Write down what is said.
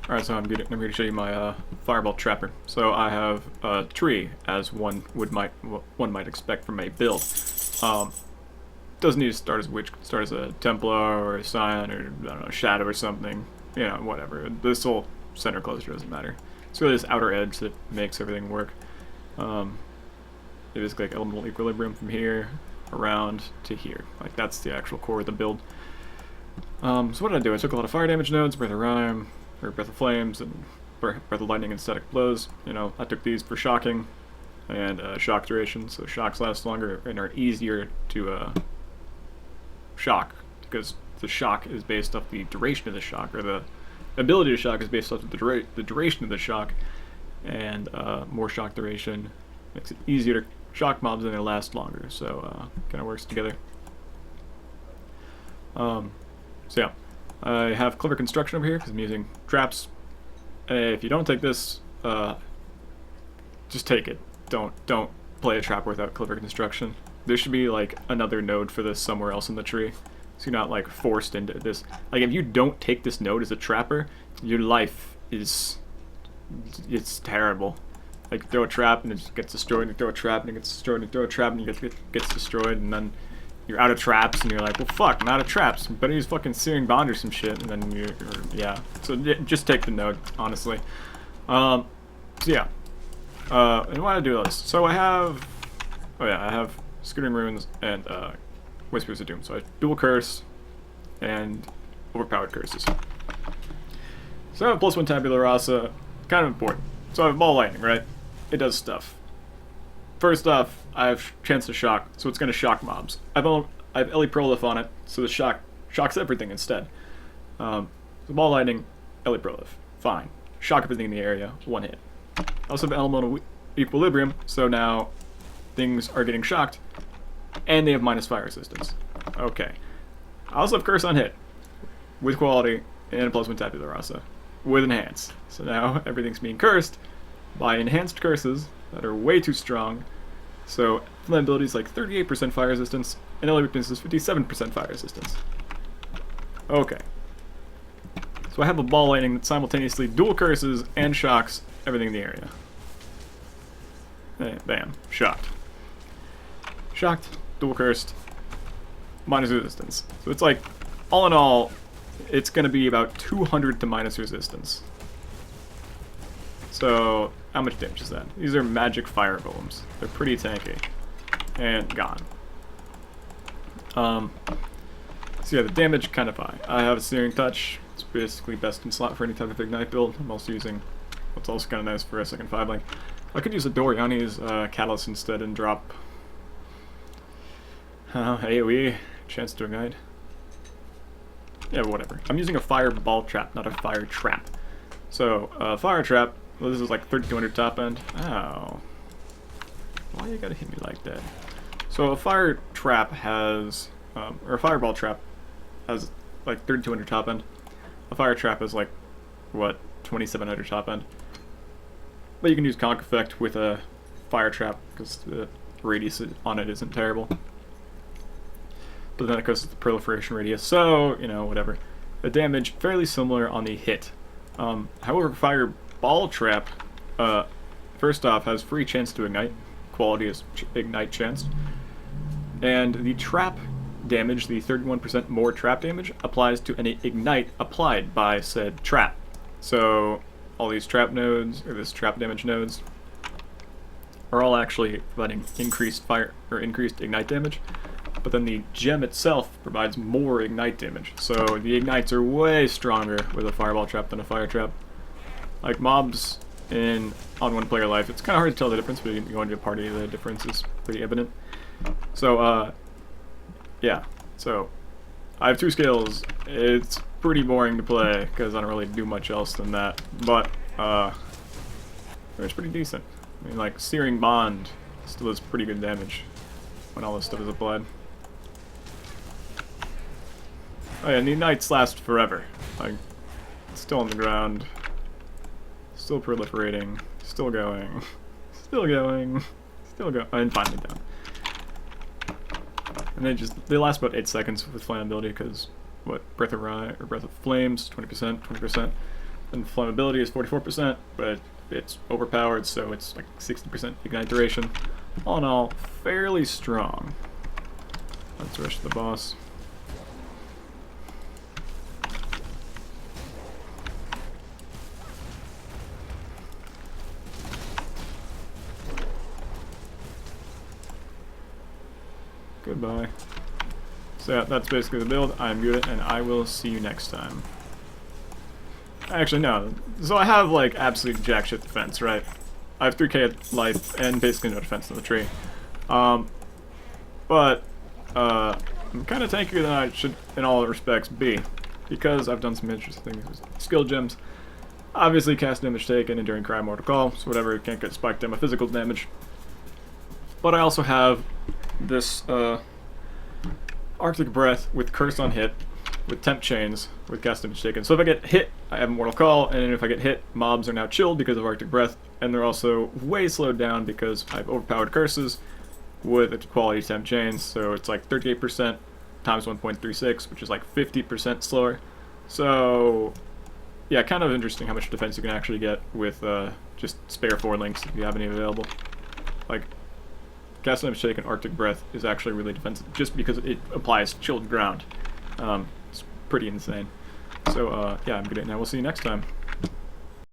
Alright, so I'm going to show you my fireball trapper. So I have a tree, as one might expect from a build. Doesn't need to start as a witch, could start as a Templar or a Scion or I don't know, Shadow or something. You know, whatever. This whole center closure doesn't matter. It's really this outer edge that makes everything work. It is like elemental equilibrium from here around to here. Like that's the actual core of the build. So what did I do? I took a lot of fire damage nodes, Breath of Rime, or Breath of Flames, and Breath of Lightning and Static Blows. You know, I took these for shocking and shock duration, so shocks last longer and are easier to shock, because the shock is based off the duration of the shock, or the ability to shock is based off of the duration of the shock, and more shock duration makes it easier to shock mobs and they last longer, so kind of works together. So yeah, I have clever construction over here because I'm using traps. If you don't take this, just take it. Don't play a trap without clever construction. There should be like another node for this somewhere else in the tree, so you're not like forced into this. Like if you don't take this node as a trapper, your life is it's terrible. Like throw a trap and it just gets destroyed, and you throw a trap and it gets destroyed, and you throw a trap and it gets destroyed, and then you're out of traps and you're like, well fuck, I'm out of traps. Better use fucking Searing Bond or some shit, and then yeah. So just take the node, honestly. So yeah. And why do I do this? So I have, I have Skittering Runes and Whispers of Doom. So I have dual curse and overpowered curses. So I have +1 tabula rasa, kind of important. So I have ball lightning, right? It does stuff. First off, I have chance to shock, so it's going to shock mobs. I have Ellie Prolif on it, so the shocks everything instead. So ball lightning, Ellie Prolif, fine. Shock everything in the area, one hit. I also have elemental equilibrium, so now things are getting shocked, and they have minus fire resistance. Okay. I also have curse on hit, with quality, and a +1 tabula rasa, with enhance. So now everything's being cursed by enhanced curses that are way too strong. So flammability is like 38% fire resistance, and Ellie weakness is 57% fire resistance. Okay. So I have a ball lightning that simultaneously dual curses and shocks everything in the area. Bam. Shocked. Shocked, dual cursed, minus resistance. So it's like, all in all, it's going to be about 200 to minus resistance. So, how much damage is that? These are magic fire golems. They're pretty tanky. And gone. So yeah, the damage kind of high. I have a Searing Touch. It's basically best in slot for any type of Ignite build. I'm also using what's also kind of nice for a second 5 link. I could use a Doriani's Catalyst instead and drop AoE, chance to ignite. Yeah, whatever. I'm using a fireball trap, not a fire trap. So, fire trap, well, this is like 3200 top end. Ow. Why you gotta hit me like that? So a fire trap has, or a fireball trap has like 3200 top end. A fire trap is like, what, 2700 top end. But you can use Conk Effect with a fire trap because the radius on it isn't terrible. But then it goes to the proliferation radius, so, you know, whatever. The damage, fairly similar on the hit. However, Fireball Trap, first off, has free chance to ignite. Quality is ignite chance. And the trap damage, the 31% more trap damage, applies to any ignite applied by said trap. So, all these trap nodes, or this trap damage nodes, are all actually providing increased fire, or increased ignite damage. But then the gem itself provides more ignite damage. So the ignites are way stronger with a fireball trap than a fire trap. Like mobs on one player life, it's kind of hard to tell the difference, but if you go into a party, the difference is pretty evident. So, yeah. So, I have 2 skills. It's pretty boring to play, because I don't really do much else than that. But, it's pretty decent. I mean, like, Searing Bond still does pretty good damage when all this stuff is applied. Oh yeah, and the ignites last forever. Like, it's still on the ground, still proliferating, still going, still going, still going, and finally down. And they last about 8 seconds with flammability, because what, Breath of Rime, or Breath of Flames, 20%, 20%. and flammability is 44%, but it's overpowered, so it's like 60% ignite duration. All in all, fairly strong. Let's rush the boss. Goodbye. So yeah, that's basically the build. I'm good, and I will see you next time. Actually, no. So I have, like, absolute jack shit defense, right? I have 3k life and basically no defense in the tree. But I'm kind of tankier than I should, in all respects, be. Because I've done some interesting things with skill gems. Obviously, cast damage taken, enduring cry, mortal call, so whatever, can't get spiked in my physical damage. But I also have this Arctic Breath with Curse on hit, with Temp Chains, with cast damage taken. So if I get hit, I have Mortal Call, and if I get hit, mobs are now chilled because of Arctic Breath, and they're also way slowed down because I have overpowered curses with quality Temp Chains, so it's like 38% times 1.36, which is like 50% slower. So yeah, kind of interesting how much defense you can actually get with just spare 4 links if you have any available. Like, cast damage taken Arctic Breath is actually really defensive just because it applies chilled ground. It's pretty insane. So yeah, I'm good at it now. We'll see you next time.